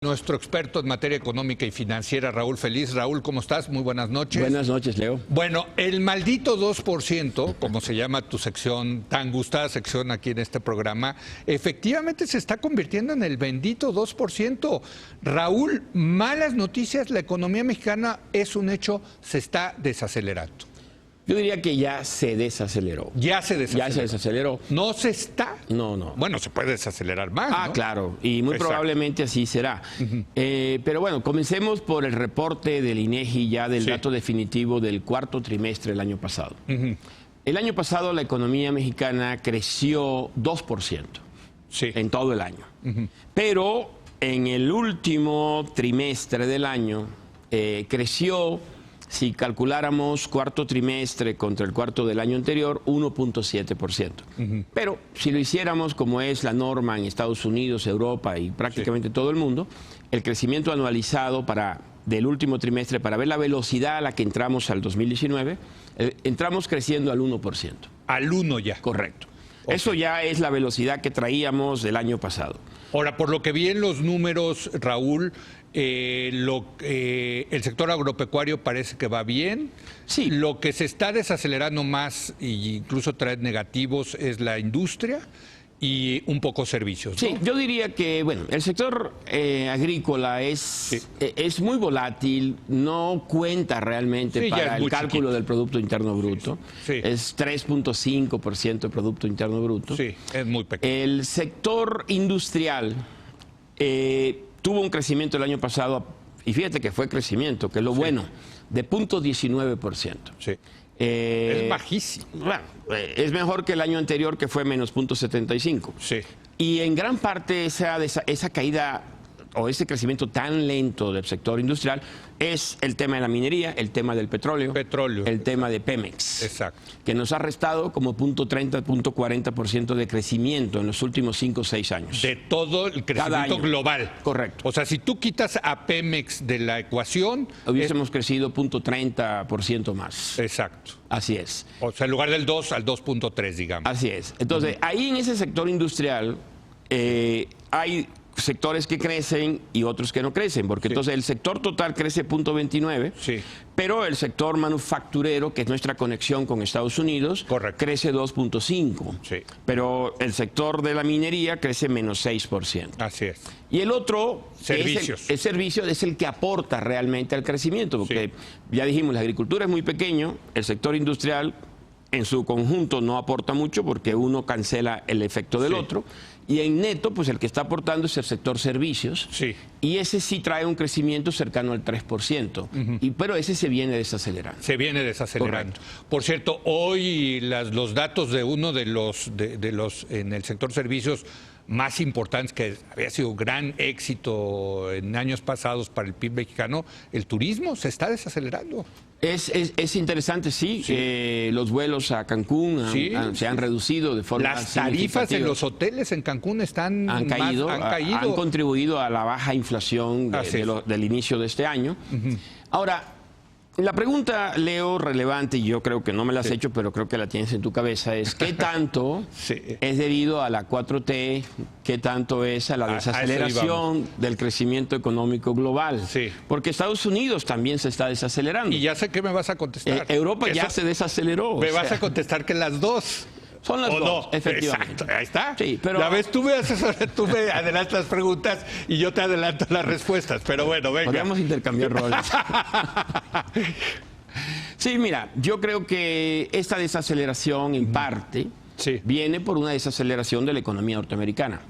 Nuestro experto en materia económica y financiera, Raúl Feliz. Raúl, ¿cómo estás? Muy buenas noches. Buenas noches, Leo. Bueno, el maldito 2%, como se llama tu sección, tan gustada sección aquí en este programa, efectivamente se está convirtiendo en el bendito 2%. Raúl, malas noticias, la economía mexicana es un hecho, se está desacelerando. Yo diría que ya se desaceleró. Ya se desaceleró. Ya se desaceleró. ¿No se está? No, no. Bueno, se puede desacelerar más, ¿no? Claro, y muy probablemente así será. Pero bueno, comencemos por el reporte del INEGI ya del dato definitivo del cuarto trimestre del año pasado. El año pasado la economía mexicana creció 2% en todo el año. Pero en el último trimestre del año creció, si calculáramos cuarto trimestre contra el cuarto del año anterior, 1.7%. Pero si lo hiciéramos como es la norma en Estados Unidos, Europa y prácticamente todo el mundo, el crecimiento anualizado del último trimestre, para ver la velocidad a la que entramos al 2019, entramos creciendo al 1%. Al 1 ya. Correcto. Eso ya es la velocidad que traíamos del año pasado. Ahora, por lo que vi en los números, Raúl, el sector agropecuario parece que va bien. Sí. Lo que se está desacelerando más e incluso trae negativos es la industria y un poco servicios, ¿no? Sí, yo diría que, bueno, el sector agrícola es muy volátil, no cuenta realmente para el cálculo del Producto Interno Bruto. Es 3.5% del Producto Interno Bruto. Sí, es muy pequeño. El sector industrial tuvo un crecimiento el año pasado, y fíjate que fue crecimiento, que es lo bueno, de 0.19%. Sí. Es bajísimo. Bueno, es mejor que el año anterior, que fue menos 0.75. Sí. Y en gran parte esa caída o ese crecimiento tan lento del sector industrial es el tema de la minería, el tema del petróleo, el tema de Pemex. Exacto. Que nos ha restado como 0.30, 0.40% de crecimiento en los últimos 5 o 6 años. De todo el crecimiento global. Correcto. O sea, si tú quitas a Pemex de la ecuación, hubiésemos crecido 0.30% más. Exacto. Así es. O sea, en lugar del 2 al 2.3, digamos. Así es. Entonces, ahí en ese sector industrial hay sectores que crecen y otros que no crecen, porque entonces el sector total crece 0.29, pero el sector manufacturero, que es nuestra conexión con Estados Unidos, crece 2.5, pero el sector de la minería crece menos 6%. Así es. Y el otro, servicios. El servicio es el que aporta realmente al crecimiento, porque ya dijimos, la agricultura es muy pequeño, el sector industrial en su conjunto no aporta mucho porque uno cancela el efecto del otro. Y en neto, pues el que está aportando es el sector servicios. Y ese sí trae un crecimiento cercano al 3%. Pero ese se viene desacelerando. Se viene desacelerando. Correcto. Por cierto, hoy los datos de uno de los en el sector servicios más importantes, que había sido gran éxito en años pasados para el PIB mexicano, el turismo se está desacelerando. Es interesante, los vuelos a Cancún se han reducido de forma significativa. Las tarifas en los hoteles en Cancún han caído. Han contribuido a la baja inflación del inicio de este año. Ahora, la pregunta, Leo, relevante, y yo creo que no me la has hecho, pero creo que la tienes en tu cabeza, es ¿qué tanto es debido a la 4T? ¿Qué tanto es a la desaceleración del crecimiento económico global? Porque Estados Unidos también se está desacelerando. Y ya sé qué me vas a contestar. Europa ya se desaceleró. Me vas a contestar que las dos. Son las dos, efectivamente. Exacto, ahí está. Sí, pero la vez tú me adelantas las preguntas y yo te adelanto las respuestas, pero bueno, venga. Podríamos intercambiar roles. Sí, mira, yo creo que esta desaceleración en parte viene por una desaceleración de la economía norteamericana.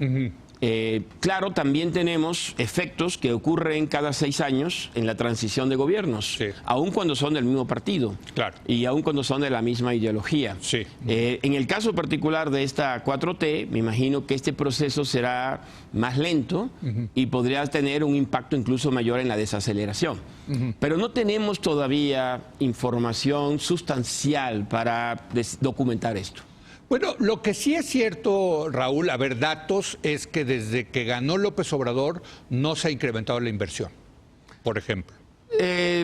Claro, también tenemos efectos que ocurren cada 6 años en la transición de gobiernos, aun cuando son del mismo partido y aun cuando son de la misma ideología. En el caso particular de esta 4T, me imagino que este proceso será más lento y podría tener un impacto incluso mayor en la desaceleración. Pero no tenemos todavía información sustancial para documentar esto. Bueno, lo que sí es cierto, Raúl, a ver, datos, es que desde que ganó López Obrador no se ha incrementado la inversión, por ejemplo.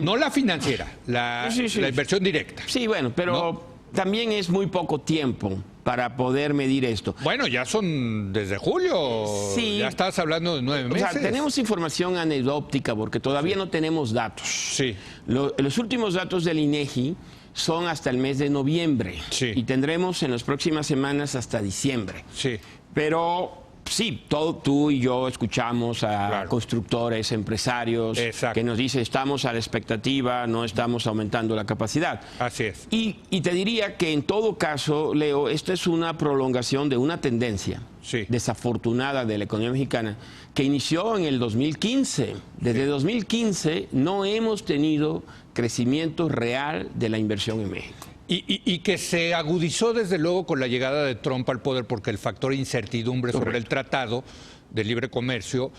No la financiera, la inversión directa. Sí, bueno, pero también es muy poco tiempo para poder medir esto. Bueno, ya son desde julio. Sí. Ya estás hablando de 9 meses. O sea, tenemos información anecdótica porque todavía no tenemos datos. Sí. Los últimos datos del INEGI son hasta el mes de noviembre. Sí. Y tendremos en las próximas semanas hasta diciembre. Sí. Pero sí, tú y yo escuchamos a constructores, empresarios, que nos dicen estamos a la expectativa, no estamos aumentando la capacidad. Así es. Y te diría que en todo caso, Leo, esta es una prolongación de una tendencia desafortunada de la economía mexicana que inició en el 2015. Desde 2015 no hemos tenido crecimiento real de la inversión en México. Y que se agudizó desde luego con la llegada de Trump al poder, porque el factor incertidumbre sobre el tratado de libre comercio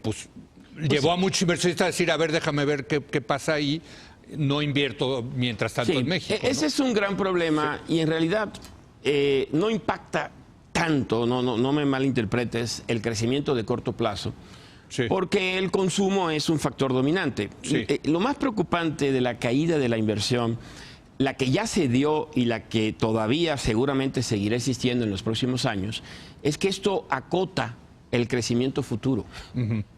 pues llevó a muchos inversionistas a decir, a ver, déjame ver qué pasa ahí, no invierto mientras tanto en México. Ese es un gran problema y en realidad no impacta tanto, no me malinterpretes, el crecimiento de corto plazo. Porque el consumo es un factor dominante. Lo más preocupante de la caída de la inversión, la que ya se dio y la que todavía seguramente seguirá existiendo en los próximos años, es que esto acota el crecimiento futuro.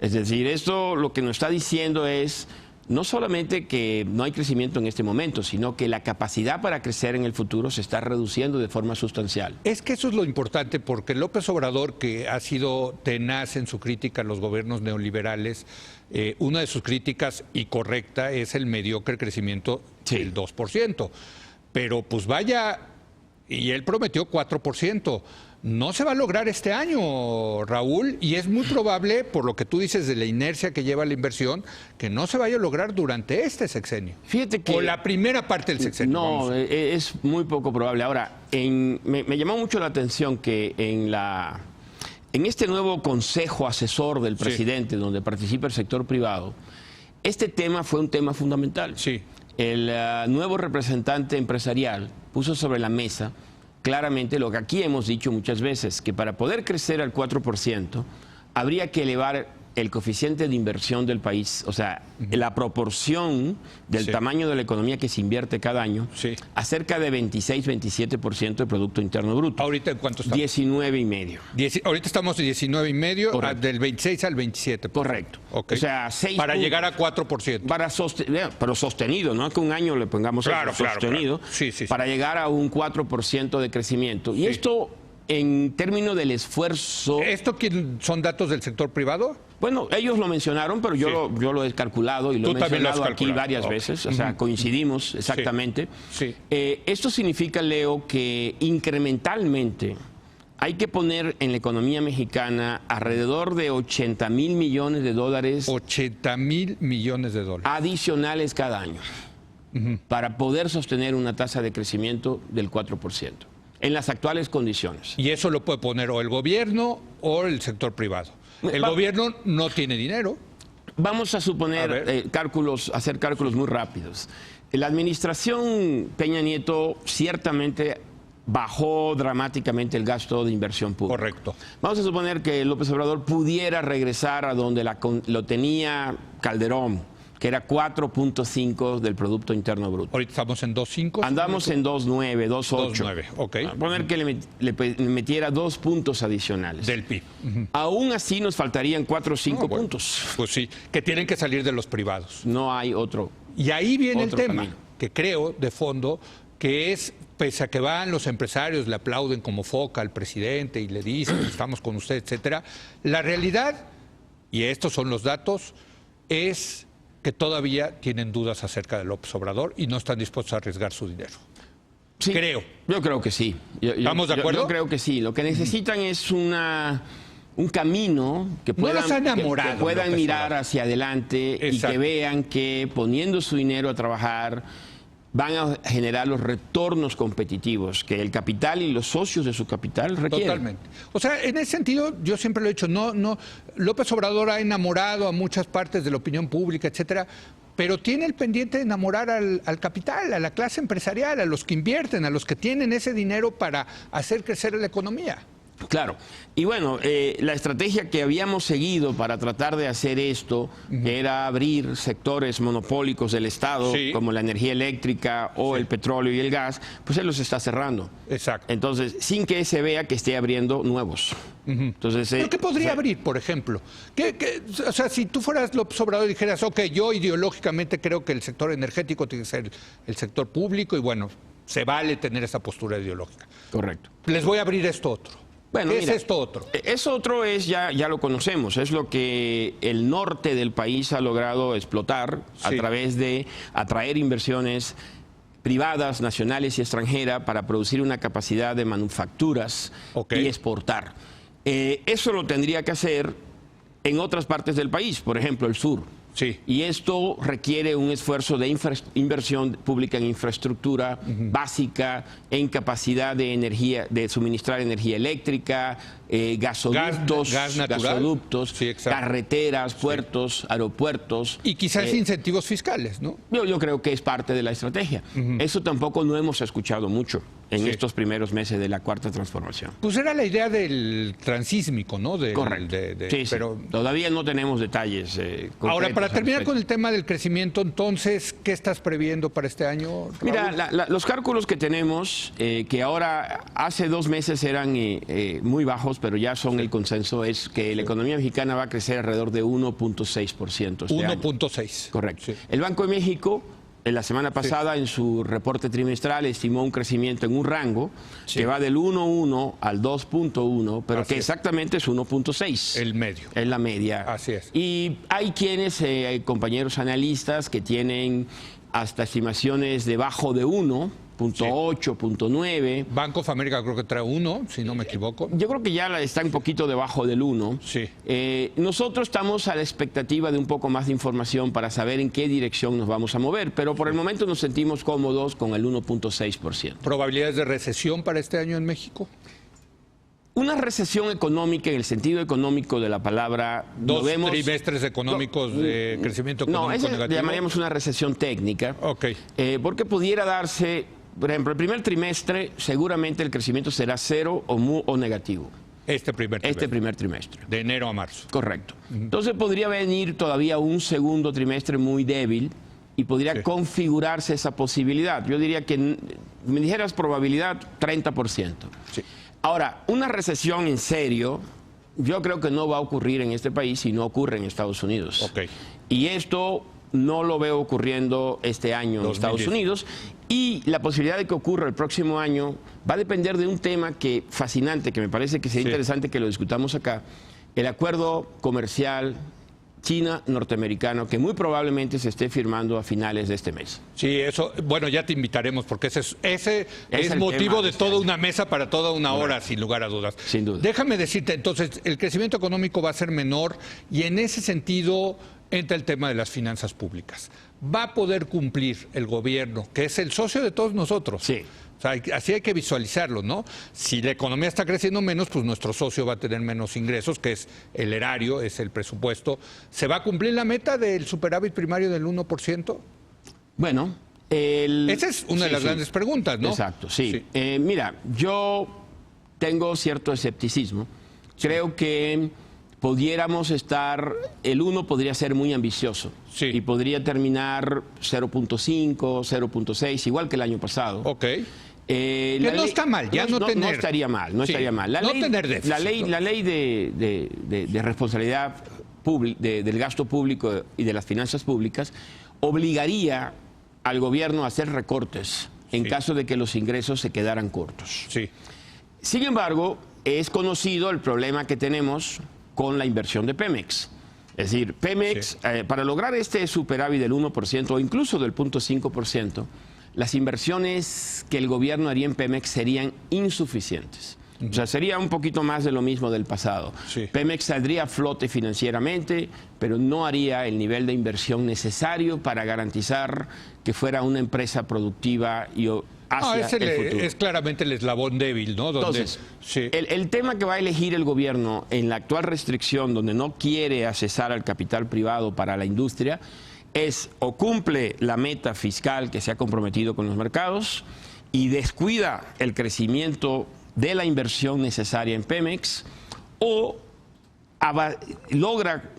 Es decir, esto lo que nos está diciendo es no solamente que no hay crecimiento en este momento, sino que la capacidad para crecer en el futuro se está reduciendo de forma sustancial. Es que eso es lo importante, porque López Obrador, que ha sido tenaz en su crítica a los gobiernos neoliberales, una de sus críticas, y correcta, es el mediocre crecimiento del 2%. Pero pues vaya, y él prometió 4%. No se va a lograr este año, Raúl, y es muy probable, por lo que tú dices de la inercia que lleva la inversión, que no se vaya a lograr durante este sexenio. Fíjate que... O la primera parte del sexenio. No, es muy poco probable. Ahora, me llamó mucho la atención que en este nuevo consejo asesor del presidente, donde participa el sector privado, este tema fue un tema fundamental. El nuevo representante empresarial puso sobre la mesa claramente lo que aquí hemos dicho muchas veces, que para poder crecer al 4% habría que elevar el coeficiente de inversión del país, o sea, la proporción del tamaño de la economía que se invierte cada año, a cerca de 26-27% del Producto Interno Bruto. ¿Ahorita en cuánto estamos? 19,5. Ahorita estamos de 19,5, del 26 al 27. Correcto. Okay. O sea, 6 para puntos, llegar a 4%. Pero sostenido, no es que un año le pongamos sostenido, para llegar a un 4% de crecimiento. Y esto, en términos del esfuerzo... ¿Esto son datos del sector privado? Bueno, ellos lo mencionaron, pero yo lo he calculado y lo he mencionado aquí varias veces, o sea, coincidimos exactamente. Esto significa, Leo, que incrementalmente hay que poner en la economía mexicana alrededor de 80,000 millones de dólares. 80,000 millones de dólares. Adicionales cada año, para poder sostener una tasa de crecimiento del 4%. En las actuales condiciones. Y eso lo puede poner o el gobierno o el sector privado. El gobierno no tiene dinero. Vamos a suponer hacer cálculos muy rápidos. La administración Peña Nieto ciertamente bajó dramáticamente el gasto de inversión pública. Correcto. Vamos a suponer que López Obrador pudiera regresar a donde lo tenía Calderón, que era 4.5 del Producto Interno Bruto. Ahorita estamos en 2.5. Andamos en 2.9, 2.8. 2.9, ok. A poner que le metiera 2 puntos adicionales. Del PIB. Aún así nos faltarían 4 o 5 puntos. Pues sí, que tienen que salir de los privados. No hay otro. Y ahí viene el tema, camino. que creo, de fondo, que es, pese a que van los empresarios, le aplauden como foca al presidente y le dicen, estamos con usted, etcétera, la realidad, y estos son los datos, es que todavía tienen dudas acerca de López Obrador y no están dispuestos a arriesgar su dinero. Sí, creo. Yo creo que sí. ¿Estamos de acuerdo? Yo creo que sí. Lo que necesitan es un camino que puedan mirar hacia adelante. Exacto. Y que vean que poniendo su dinero a trabajar van a generar los retornos competitivos que el capital y los socios de su capital requieren. Totalmente. O sea, en ese sentido, yo siempre lo he dicho, López Obrador ha enamorado a muchas partes de la opinión pública, etcétera, pero tiene el pendiente de enamorar al capital, a la clase empresarial, a los que invierten, a los que tienen ese dinero para hacer crecer la economía. Claro. Y bueno, la estrategia que habíamos seguido para tratar de hacer esto, que era abrir sectores monopólicos del Estado, como la energía eléctrica o el petróleo y el gas, pues él los está cerrando. Exacto. Entonces, sin que se vea que esté abriendo nuevos. Entonces, ¿pero qué podría abrir, por ejemplo? O sea, si tú fueras López Obrador y dijeras, ok, yo ideológicamente creo que el sector energético tiene que ser el sector público y bueno, se vale tener esa postura ideológica. Correcto. Les voy a abrir esto otro. Bueno, ¿Qué mira, es esto otro? Eso otro es, ya lo conocemos, es lo que el norte del país ha logrado explotar a través de atraer inversiones privadas, nacionales y extranjeras para producir una capacidad de manufacturas y exportar. Eso lo tendría que hacer en otras partes del país, por ejemplo, el sur. Sí. Y esto requiere un esfuerzo de inversión pública en infraestructura básica, en capacidad de energía, de suministrar energía eléctrica, gasoductos, carreteras, puertos, aeropuertos. Y quizás incentivos fiscales, ¿no? Yo creo que es parte de la estrategia. Eso tampoco no hemos escuchado mucho en estos primeros meses de la Cuarta Transformación. Pues era la idea del transísmico, ¿no? Correcto. Pero todavía no tenemos detalles ahora, para terminar con el tema del crecimiento, entonces, ¿qué estás previendo para este año, Raúl? Mira, los cálculos que tenemos, que ahora hace 2 meses eran muy bajos, pero ya son el consenso, es que la economía mexicana va a crecer alrededor de 1.6%. 1.6. Correcto. Sí. El Banco de México, la semana pasada, en su reporte trimestral, estimó un crecimiento en un rango que va del 1.1 al 2.1, pero que exactamente es 1.6. El medio. Es la media. Así es. Y hay quienes, compañeros analistas, que tienen hasta estimaciones debajo de 1. 0.8, 0.9. Banco of America creo que trae 1, si no me equivoco. Yo creo que ya está un poquito debajo del 1. Sí. Nosotros estamos a la expectativa de un poco más de información para saber en qué dirección nos vamos a mover, pero por el momento nos sentimos cómodos con el 1.6%. ¿Probabilidades de recesión para este año en México? Una recesión económica en el sentido económico de la palabra. 2 trimestres económicos de crecimiento económico negativo. No, llamaríamos una recesión técnica. Ok. Porque pudiera darse, por ejemplo, el primer trimestre seguramente el crecimiento será 0 o negativo. Este primer trimestre. De enero a marzo. Correcto. Entonces podría venir todavía un segundo trimestre muy débil y podría configurarse esa posibilidad. Yo diría que, me dijeras probabilidad, 30%. Sí. Ahora, una recesión en serio, yo creo que no va a ocurrir en este país si no ocurre en Estados Unidos. Okay. Y esto no lo veo ocurriendo este año en Estados Unidos. Y la posibilidad de que ocurra el próximo año va a depender de un tema fascinante, que me parece que sería interesante que lo discutamos acá, el acuerdo comercial China-norteamericano, que muy probablemente se esté firmando a finales de este mes. Sí, eso, bueno, ya te invitaremos, porque ese es motivo de toda una mesa para toda una hora, sin lugar a dudas. Sin duda. Déjame decirte, entonces, el crecimiento económico va a ser menor y en ese sentido entra el tema de las finanzas públicas. ¿Va a poder cumplir el gobierno, que es el socio de todos nosotros? Sí. O sea, así hay que visualizarlo, ¿no? Si la economía está creciendo menos, pues nuestro socio va a tener menos ingresos, que es el erario, es el presupuesto. ¿Se va a cumplir la meta del superávit primario del 1%? Bueno, esa es una de las grandes preguntas, ¿no? Exacto, sí. Mira, yo tengo cierto escepticismo. Creo que pudiéramos estar, el 1 podría ser muy ambicioso y podría terminar 0.5, 0.6, igual que el año pasado. Ok. Que no está mal, ya no tener. No estaría mal, no estaría mal. La ley de responsabilidad del gasto público y de las finanzas públicas obligaría al gobierno a hacer recortes en caso de que los ingresos se quedaran cortos. Sí. Sin embargo, es conocido el problema que tenemos con la inversión de Pemex. Es decir, Pemex, para lograr este superávit del 1% o incluso del 0.5%, las inversiones que el gobierno haría en Pemex serían insuficientes. O sea, sería un poquito más de lo mismo del pasado. Sí. Pemex saldría a flote financieramente, pero no haría el nivel de inversión necesario para garantizar que fuera una empresa productiva y hacia el futuro. Es claramente el eslabón débil, ¿no? Entonces, el tema que va a elegir el gobierno en la actual restricción, donde no quiere accesar al capital privado para la industria, es o cumple la meta fiscal que se ha comprometido con los mercados y descuida el crecimiento de la inversión necesaria en Pemex o logra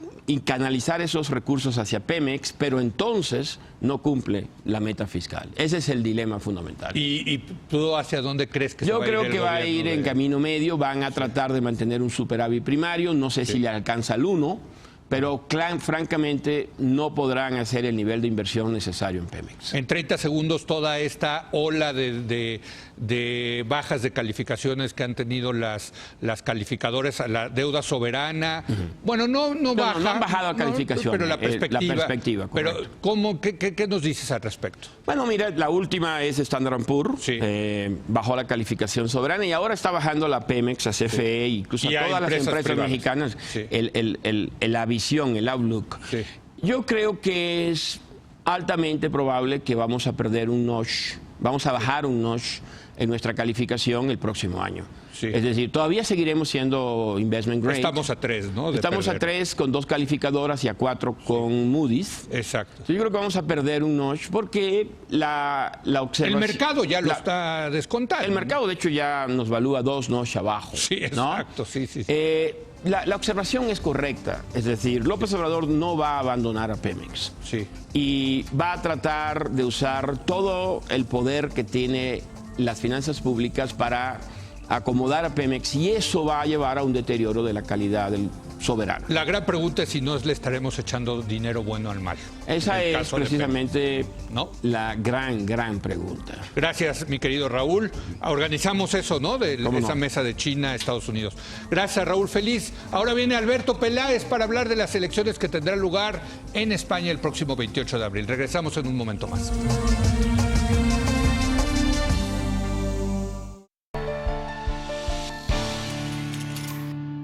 canalizar esos recursos hacia Pemex, pero entonces no cumple la meta fiscal. Ese es el dilema fundamental. ¿Y tú hacia dónde crees que se va a ir? Yo creo que va a ir en camino medio, van a tratar de mantener un superávit primario, no sé si le alcanza el 1, pero francamente no podrán hacer el nivel de inversión necesario en Pemex. En 30 segundos, toda esta ola de bajas de calificaciones que han tenido las calificadoras, la deuda soberana, bueno, no baja. No han bajado la calificación, pero la perspectiva. Pero, ¿qué nos dices al respecto? Bueno, mira, la última es Standard & Poor's, bajó la calificación soberana y ahora está bajando la Pemex, a CFE, incluso a todas las empresas mexicanas, la visión, el outlook. Sí. Yo creo que es altamente probable que vamos a perder un notch, vamos a bajar un notch en nuestra calificación el próximo año. Sí. Es decir, todavía seguiremos siendo investment grade. Estamos a 3, ¿no? Estamos a 3 con 2 calificadoras y a 4 con Moody's. Exacto. Entonces, yo creo que vamos a perder un notch porque la observación... El mercado ya lo está descontando. El mercado, de hecho, ya nos valúa 2 notch abajo. Sí, exacto. ¿No? Sí. La observación es correcta, es decir, López Obrador no va a abandonar a Pemex y va a tratar de usar todo el poder que tiene las finanzas públicas para acomodar a Pemex y eso va a llevar a un deterioro de la calidad del soberano. La gran pregunta es si no le estaremos echando dinero bueno al mal. Esa es precisamente la gran pregunta. Gracias, mi querido Raúl. Organizamos eso, ¿no? De esa mesa de China, Estados Unidos. Gracias, Raúl. Feliz. Ahora viene Alberto Peláez para hablar de las elecciones que tendrán lugar en España el próximo 28 de abril. Regresamos en un momento más.